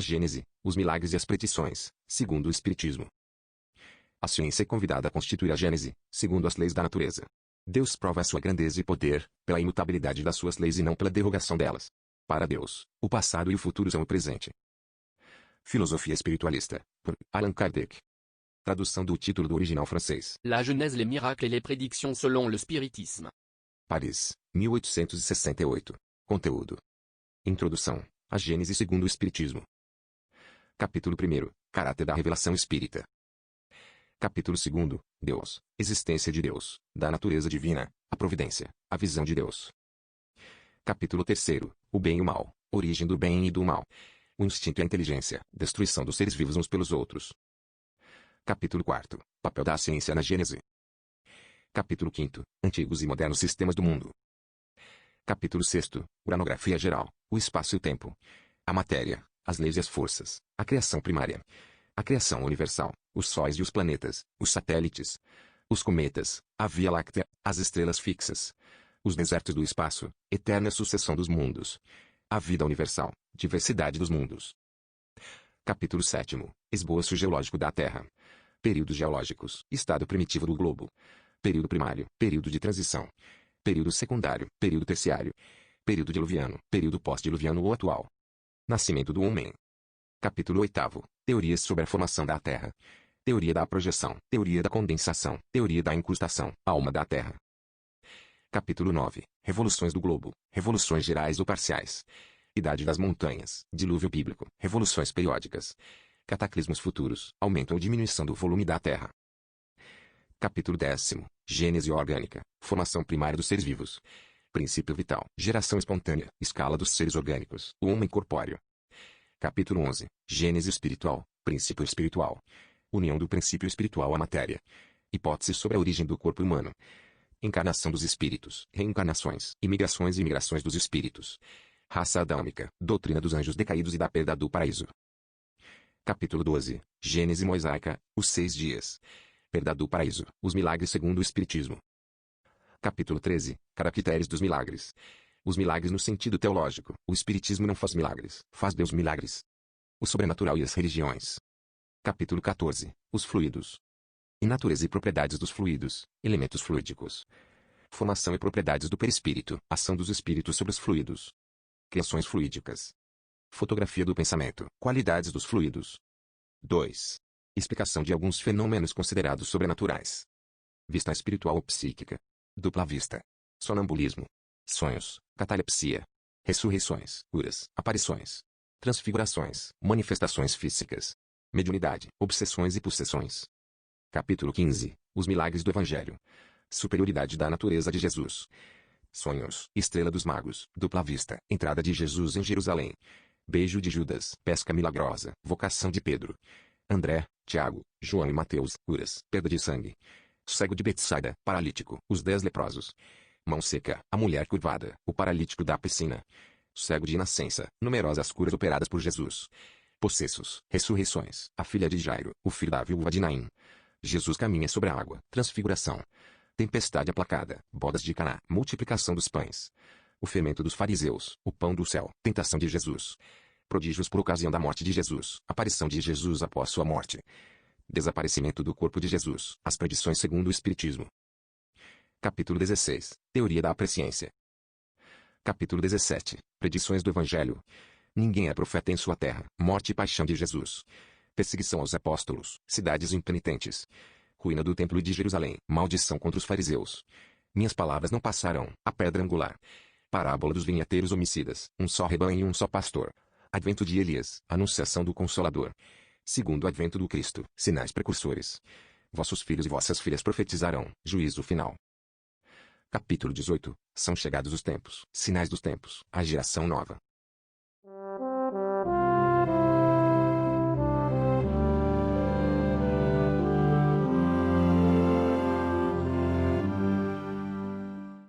Gênese, os milagres e as predições, segundo o Espiritismo. A ciência é convidada a constituir a Gênese, segundo as leis da natureza. Deus prova a sua grandeza e poder, pela imutabilidade das suas leis e não pela derrogação delas. Para Deus, o passado e o futuro são o presente. Filosofia espiritualista, por Allan Kardec. Tradução do título do original francês. La Genèse, les miracles et les prédictions selon le spiritisme. Paris, 1868. Conteúdo. Introdução. A Gênese segundo o Espiritismo. Capítulo 1. Caráter da revelação espírita. Capítulo 2. Deus, existência de Deus, da natureza divina, a providência, a visão de Deus. Capítulo 3. O bem e o mal, origem do bem e do mal. O instinto e a inteligência, destruição dos seres vivos uns pelos outros. Capítulo 4. Papel da ciência na Gênese. Capítulo 5. Antigos e modernos sistemas do mundo. Capítulo 6. Uranografia geral, o espaço e o tempo. A matéria, as leis e as forças, a criação primária. A criação universal, os sóis e os planetas, os satélites, os cometas, a Via Láctea, as estrelas fixas, os desertos do espaço, eterna sucessão dos mundos. A vida universal, diversidade dos mundos. Capítulo 7. Esboço geológico da Terra. Períodos geológicos, estado primitivo do globo. Período primário, período de transição. Período secundário, período terciário. Período diluviano, período pós-diluviano ou atual. Nascimento do homem. Capítulo 8. Teorias sobre a formação da Terra. Teoria da projeção, teoria da condensação, teoria da incrustação, alma da Terra. Capítulo 9. Revoluções do globo, revoluções gerais ou parciais. Idade das montanhas, dilúvio bíblico, revoluções periódicas. Cataclismos futuros, aumento ou diminuição do volume da Terra. Capítulo 10. Gênese orgânica, formação primária dos seres vivos. Princípio vital, geração espontânea, escala dos seres orgânicos, o homem corpóreo. Capítulo 11. Gênese espiritual, princípio espiritual. União do princípio espiritual à matéria. Hipótese sobre a origem do corpo humano. Encarnação dos espíritos, reencarnações, imigrações e imigrações dos espíritos. Raça adâmica, doutrina dos anjos decaídos e da perda do paraíso. Capítulo 12. Gênese mosaica, os 6 dias. Perda do paraíso, os milagres segundo o Espiritismo. Capítulo 13. Caracteres dos milagres. Os milagres no sentido teológico. O Espiritismo não faz milagres, faz Deus milagres. O sobrenatural e as religiões. Capítulo 14. Os fluidos. E natureza e propriedades dos fluidos, elementos fluídicos. Formação e propriedades do perispírito, ação dos espíritos sobre os fluidos. Criações fluídicas. Fotografia do pensamento, qualidades dos fluidos. 2. Explicação de alguns fenômenos considerados sobrenaturais. Vista espiritual ou psíquica. Dupla vista. Sonambulismo. Sonhos, catalepsia. Ressurreições, curas, aparições. Transfigurações, manifestações físicas. Mediunidade, obsessões e possessões. Capítulo 15. Os milagres do Evangelho. Superioridade da natureza de Jesus. Sonhos, estrela dos magos, dupla vista, entrada de Jesus em Jerusalém. Beijo de Judas, pesca milagrosa, vocação de Pedro, André, Tiago, João e Mateus, curas, perda de sangue. Cego de Betsaida, paralítico, os 10 leprosos. Mão seca, a mulher curvada, o paralítico da piscina. Cego de nascença, numerosas curas operadas por Jesus. Possessos, ressurreições, a filha de Jairo, o filho da viúva de Naim. Jesus caminha sobre a água, transfiguração. Tempestade aplacada, bodas de Caná, multiplicação dos pães. O fermento dos fariseus, o pão do céu, tentação de Jesus. Prodígios por ocasião da morte de Jesus, aparição de Jesus após sua morte. Desaparecimento do corpo de Jesus, as predições segundo o Espiritismo. Capítulo 16. Teoria da presciência. Capítulo 17. Predições do Evangelho. Ninguém é profeta em sua terra, morte e paixão de Jesus. Perseguição aos apóstolos, cidades impenitentes. Ruína do templo de Jerusalém, maldição contra os fariseus. Minhas palavras não passarão, a pedra angular. Parábola dos vinheteiros homicidas, um só rebanho e um só pastor. Advento de Elias, anunciação do Consolador. Segundo advento do Cristo, sinais precursores. Vossos filhos e vossas filhas profetizarão, juízo final. Capítulo 18. São chegados os tempos, sinais dos tempos, a geração nova.